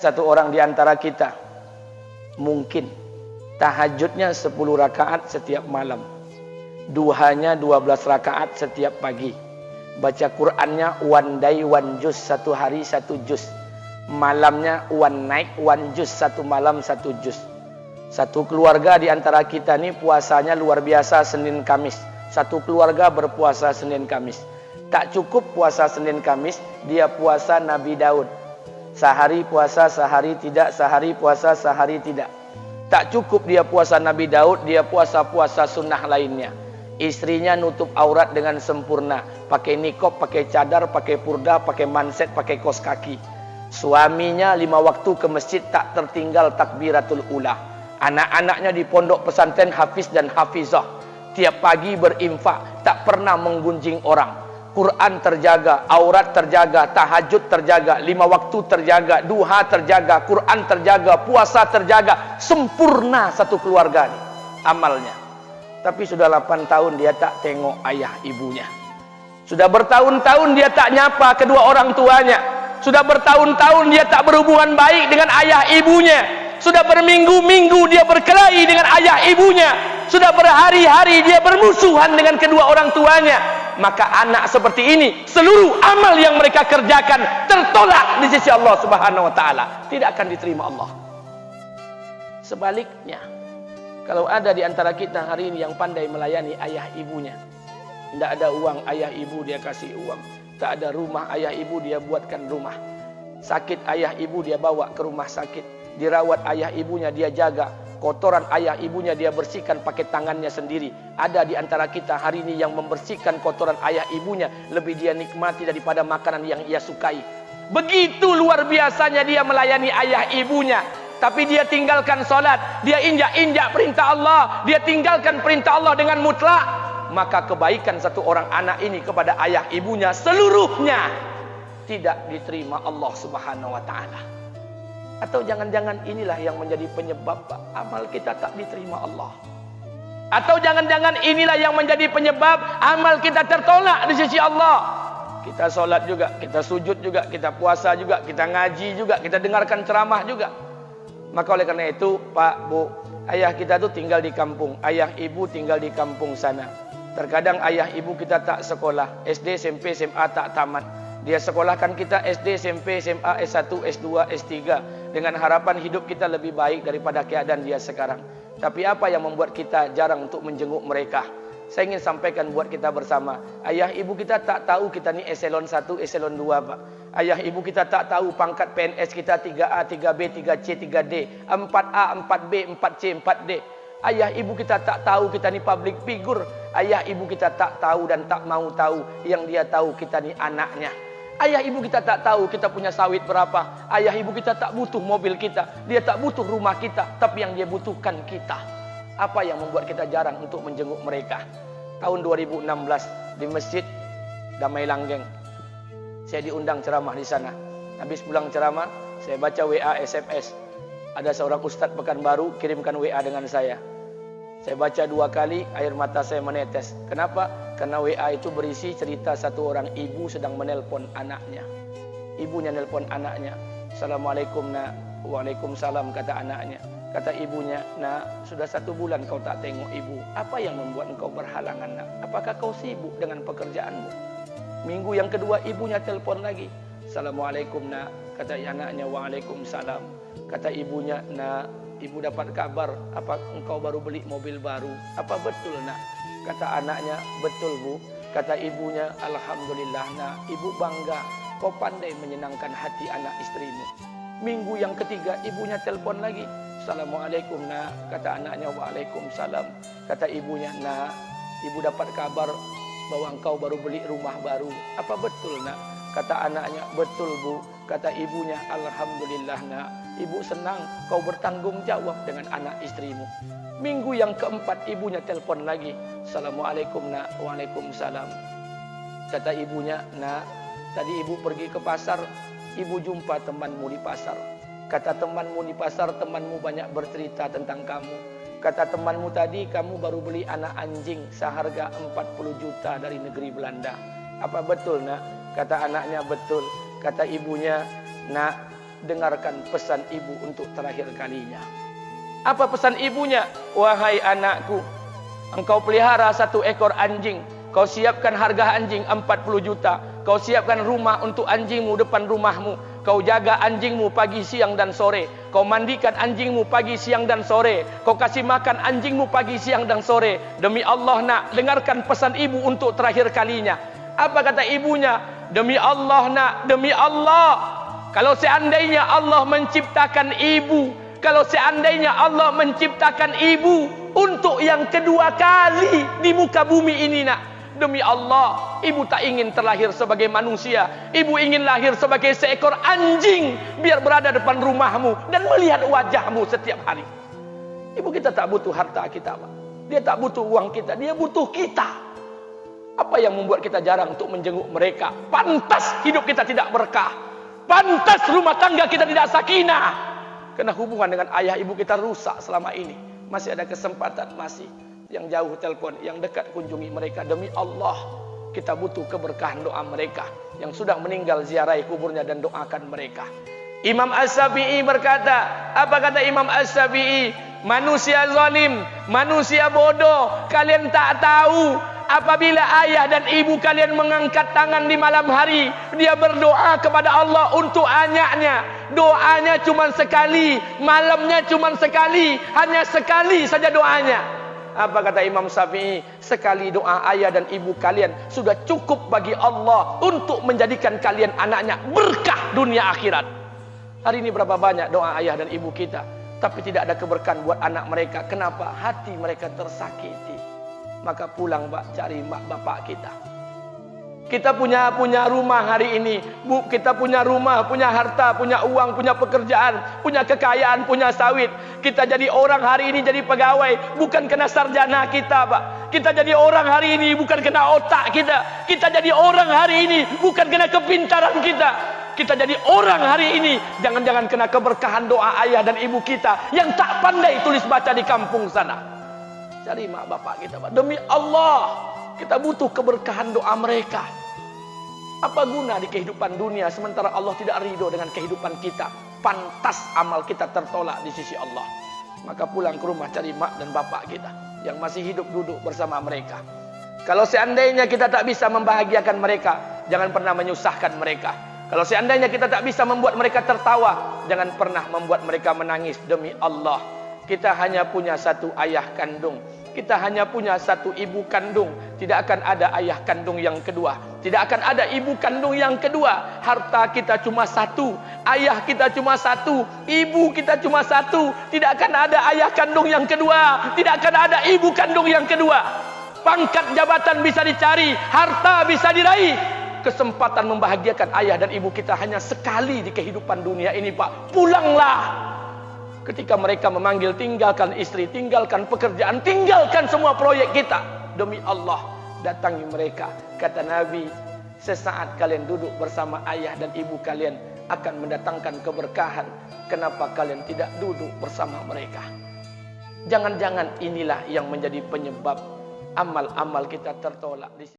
Satu orang di antara kita mungkin tahajudnya 10 rakaat setiap malam, duhanya 12 rakaat setiap pagi, baca Qur'annya one day one juz, satu hari satu juz, malamnya one night one juz, satu malam satu juz. Satu keluarga di antara kita nih puasanya luar biasa Senin Kamis. Satu keluarga berpuasa Senin Kamis. Tak cukup puasa Senin Kamis, dia puasa Nabi Daud. Sehari puasa, sehari tidak, sehari puasa, sehari tidak. Tak cukup dia puasa Nabi Daud, dia puasa-puasa sunnah lainnya. Istrinya nutup aurat dengan sempurna, pakai nikob, pakai cadar, pakai purda, pakai manset, pakai kos kaki. Suaminya 5 waktu ke masjid tak tertinggal takbiratul ula. Anak-anaknya di pondok pesantren hafiz dan hafizah. Tiap pagi berinfak, tak pernah menggunjing orang. Quran terjaga, aurat terjaga, tahajud terjaga, 5 waktu terjaga, duha terjaga, Quran terjaga, puasa terjaga. Sempurna satu keluarga nih amalnya. Tapi sudah 8 tahun dia tak tengok ayah ibunya. Sudah bertahun-tahun dia tak nyapa kedua orang tuanya. Sudah bertahun-tahun dia tak berhubungan baik dengan ayah ibunya. Sudah berminggu-minggu dia berkelahi dengan ayah ibunya. Sudah berhari-hari dia bermusuhan dengan kedua orang tuanya. Maka anak seperti ini, seluruh amal yang mereka kerjakan tertolak di sisi Allah Subhanahu wa taala, tidak akan diterima Allah. Sebaliknya, kalau ada di antara kita hari ini yang pandai melayani ayah ibunya, tidak ada uang ayah ibu dia kasih uang, tak ada rumah ayah ibu dia buatkan rumah, sakit ayah ibu dia bawa ke rumah sakit, dirawat ayah ibunya dia jaga, kotoran ayah ibunya dia bersihkan pakai tangannya sendiri. Ada di antara kita hari ini yang membersihkan kotoran ayah ibunya lebih dia nikmati daripada makanan yang ia sukai. Begitu luar biasanya dia melayani ayah ibunya. Tapi dia tinggalkan solat, dia injak-injak perintah Allah, dia tinggalkan perintah Allah dengan mutlak. Maka kebaikan satu orang anak ini kepada ayah ibunya seluruhnya tidak diterima Allah Subhanahu wa taala. Atau jangan-jangan inilah yang menjadi penyebab amal kita tak diterima Allah. Atau jangan-jangan inilah yang menjadi penyebab amal kita tertolak di sisi Allah. Kita solat juga, kita sujud juga, kita puasa juga, kita ngaji juga, kita dengarkan ceramah juga. Maka oleh karena itu Pak, Bu, ayah kita tuh tinggal di kampung, ayah ibu tinggal di kampung sana. Terkadang ayah ibu kita tak sekolah, SD, SMP, SMA tak tamat. Dia sekolahkan kita SD, SMP, SMA, S1, S2, S3 dengan harapan hidup kita lebih baik daripada keadaan dia sekarang. Tapi apa yang membuat kita jarang untuk menjenguk mereka? Saya ingin sampaikan buat kita bersama. Ayah ibu kita tak tahu kita ni eselon 1, eselon 2, Pak. Ayah ibu kita tak tahu pangkat PNS kita 3A, 3B, 3C, 3D, 4A, 4B, 4C, 4D. Ayah ibu kita tak tahu kita ni public figure. Ayah ibu kita tak tahu dan tak mau tahu. Yang dia tahu kita ni anaknya. Ayah ibu kita tak tahu kita punya sawit berapa. Ayah ibu kita tak butuh mobil kita. Dia tak butuh rumah kita. Tapi yang dia butuhkan kita. Apa yang membuat kita jarang untuk menjenguk mereka? Tahun 2016 di Masjid Damai Langgeng, saya diundang ceramah di sana. Habis pulang ceramah, saya baca WA SMS. Ada seorang ustadz Pekanbaru kirimkan WA dengan saya. Saya baca 2 kali, air mata saya menetes. Kenapa? Karena WA itu berisi cerita satu orang ibu sedang menelpon anaknya. Ibunya nelpon anaknya. Assalamualaikum nak. Waalaikumsalam kata anaknya. Kata ibunya, nak, sudah 1 bulan kau tak tengok ibu. Apa yang membuat engkau berhalangan nak? Apakah kau sibuk dengan pekerjaanmu? Minggu yang kedua ibunya telpon lagi. Assalamualaikum nak. Kata anaknya, waalaikumsalam. Kata ibunya, nak, ibu dapat kabar apa engkau baru beli mobil baru. Apa betul nak? Kata anaknya, betul bu. Kata ibunya, alhamdulillah nak, ibu bangga. Kau pandai menyenangkan hati anak istrimu. Minggu yang ketiga ibunya telpon lagi. Assalamualaikum nak. Kata anaknya, waalaikumsalam. Kata ibunya, nak, ibu dapat kabar bahwa engkau baru beli rumah baru. Apa betul nak? Kata anaknya, betul bu. Kata ibunya, alhamdulillah nak, ibu senang kau bertanggung jawab dengan anak istrimu. Minggu yang keempat ibunya telpon lagi. Assalamualaikum nak. Waalaikumsalam. Kata ibunya, nak, tadi ibu pergi ke pasar, ibu jumpa temanmu di pasar. Kata temanmu di pasar, temanmu banyak bercerita tentang kamu. Kata temanmu tadi, kamu baru beli anak anjing seharga 40 juta dari negeri Belanda. Apa betul nak? Kata anaknya, betul. Kata ibunya, nak, dengarkan pesan ibu untuk terakhir kalinya. Apa pesan ibunya? Wahai anakku, engkau pelihara 1 ekor anjing. Kau siapkan harga anjing 40 juta. Kau siapkan rumah untuk anjingmu depan rumahmu. Kau jaga anjingmu pagi, siang, dan sore. Kau mandikan anjingmu pagi, siang, dan sore. Kau kasih makan anjingmu pagi, siang, dan sore. Demi Allah nak, dengarkan pesan ibu untuk terakhir kalinya. Apa kata ibunya? Demi Allah nak, demi Allah. Kalau seandainya Allah menciptakan ibu, kalau seandainya Allah menciptakan ibu untuk yang kedua kali di muka bumi ini nak, demi Allah, ibu tak ingin terlahir sebagai manusia. Ibu ingin lahir sebagai seekor anjing, biar berada depan rumahmu dan melihat wajahmu setiap hari. Ibu kita tak butuh harta kita, Pak. Dia tak butuh uang kita, dia butuh kita. Apa yang membuat kita jarang untuk menjenguk mereka? Pantas hidup kita tidak berkah. Pantas rumah tangga kita tidak sakinah. Karena hubungan dengan ayah ibu kita rusak selama ini. Masih ada kesempatan, masih. Yang jauh telepon, yang dekat kunjungi mereka. Demi Allah, kita butuh keberkahan doa mereka. Yang sudah meninggal, ziarahi kuburnya dan doakan mereka. Imam As-Syafi'i berkata, apa kata Imam As-Syafi'i? Manusia zalim, manusia bodoh, kalian tak tahu apabila ayah dan ibu kalian mengangkat tangan di malam hari, dia berdoa kepada Allah untuk anaknya. Doanya cuma sekali, malamnya cuma sekali, hanya sekali saja doanya. Apa kata Imam Syafi'i? Sekali doa ayah dan ibu kalian sudah cukup bagi Allah untuk menjadikan kalian anaknya berkah dunia akhirat. Hari ini berapa banyak doa ayah dan ibu kita, tapi tidak ada keberkahan buat anak mereka. Kenapa? Hati mereka tersakiti. Maka pulang, Pak, cari mak bapak kita. Kita punya rumah hari ini, Bu, kita punya rumah, punya harta, punya uang, punya pekerjaan, punya kekayaan, punya sawit. Kita jadi orang hari ini jadi pegawai bukan kena sarjana kita, Pak. Kita jadi orang hari ini bukan kena otak kita. Kita jadi orang hari ini bukan kena kepintaran kita. Kita jadi orang hari ini jangan-jangan kena keberkahan doa ayah dan ibu kita yang tak pandai tulis baca di kampung sana. Cari mak bapak kita, Pak. Demi Allah, kita butuh keberkahan doa mereka. Apa guna di kehidupan dunia sementara Allah tidak ridho dengan kehidupan kita? Pantas amal kita tertolak di sisi Allah. Maka pulang ke rumah cari mak dan bapak kita yang masih hidup, duduk bersama mereka. Kalau seandainya kita tak bisa membahagiakan mereka, jangan pernah menyusahkan mereka. Kalau seandainya kita tak bisa membuat mereka tertawa, jangan pernah membuat mereka menangis. Demi Allah, kita hanya punya 1 ayah kandung. Kita hanya punya 1 ibu kandung. Tidak akan ada ayah kandung yang kedua. Tidak akan ada ibu kandung yang kedua. Harta kita cuma 1. Ayah kita cuma 1. Ibu kita cuma 1. Tidak akan ada ayah kandung yang kedua. Tidak akan ada ibu kandung yang kedua. Pangkat jabatan bisa dicari. Harta bisa diraih. Kesempatan membahagiakan ayah dan ibu kita hanya sekali di kehidupan dunia ini, Pak. Pulanglah. Ketika mereka memanggil, tinggalkan istri, tinggalkan pekerjaan, tinggalkan semua proyek kita. Demi Allah, datangi mereka. Kata Nabi, sesaat kalian duduk bersama ayah dan ibu kalian akan mendatangkan keberkahan. Kenapa kalian tidak duduk bersama mereka? Jangan-jangan inilah yang menjadi penyebab amal-amal kita tertolak di sini.